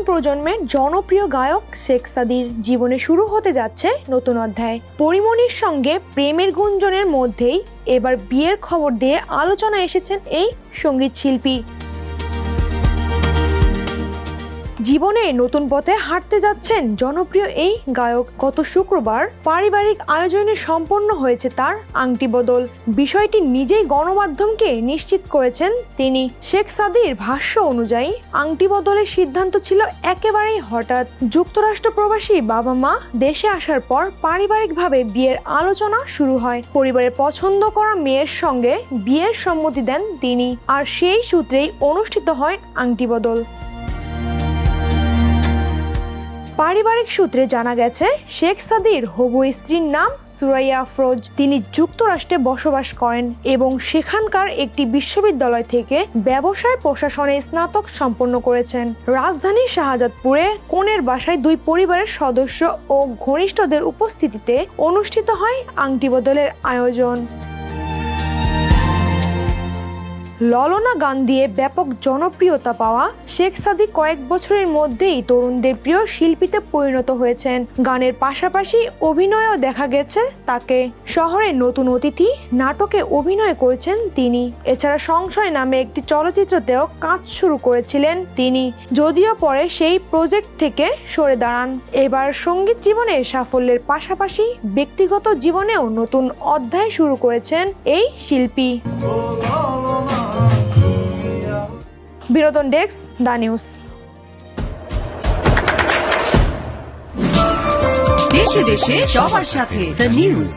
প্রজন্মের জনপ্রিয় গায়ক শেখ সাদীর জীবনে শুরু হতে যাচ্ছে নতুন অধ্যায়। পরিমণির সঙ্গে প্রেমের গুঞ্জনের মধ্যেই এবার বিয়ের খবর দিয়ে আলোচনায় এসেছেন এই সঙ্গীত শিল্পী। জীবনে নতুন পথে হাঁটতে যাচ্ছেন জনপ্রিয় এই গায়ক। গত শুক্রবার পারিবারিক আয়োজনে সম্পন্ন হয়েছে তার আংটি বদল। বিষয়টি নিজেই গণমাধ্যমকে নিশ্চিত করেছেন তিনি। শেখ সাদীর ভাষ্য অনুযায়ী আংটি বদলের সিদ্ধান্ত ছিল একেবারেই হঠাৎ। যুক্তরাষ্ট্র প্রবাসী বাবা মা দেশে আসার পর পারিবারিকভাবে বিয়ের আলোচনা শুরু হয়। পরিবারের পছন্দ করা মেয়ের সঙ্গে বিয়ের সম্মতি দেন তিনি, আর সেই সূত্রেই অনুষ্ঠিত হয় আংটি বদল। পারিবারিক সূত্রে জানা গেছে, শেখ সাদীর হবু স্ত্রীর নাম সুরাইয়া আফরোজ। তিনি যুক্তরাষ্ট্রে বসবাস করেন এবং সেখানকার একটি বিশ্ববিদ্যালয় থেকে ব্যবসায় প্রশাসনে স্নাতক সম্পন্ন করেছেন। রাজধানীর শাহজাদপুরে কনের বাসায় দুই পরিবারের সদস্য ও ঘনিষ্ঠদের উপস্থিতিতে অনুষ্ঠিত হয় আংটি বদলের আয়োজন। ললনা গান দিয়ে ব্যাপক জনপ্রিয়তা পাওয়া শেখ সাদী কয়েক বছরের মধ্যেই তরুণদের প্রিয় শিল্পীতে পরিণত হয়েছেন। গানের পাশাপাশি অভিনয়ও দেখা গেছে তাকে। শহরের নতুন অতিথি নাটকে অভিনয় করেছেন তিনি। এছাড়া সংশয় নামে একটি চলচ্চিত্রতেও কাজ শুরু করেছিলেন তিনি, যদিও পরে সেই প্রজেক্ট থেকে সরে দাঁড়ান। এবার সঙ্গীত জীবনে সাফল্যের পাশাপাশি ব্যক্তিগত জীবনেও নতুন অধ্যায় শুরু করেছেন এই শিল্পী। বিনোদন ডেস্ক, দ্য নিউজ। দেশে দেশে সবার সাথে দ্য নিউজ।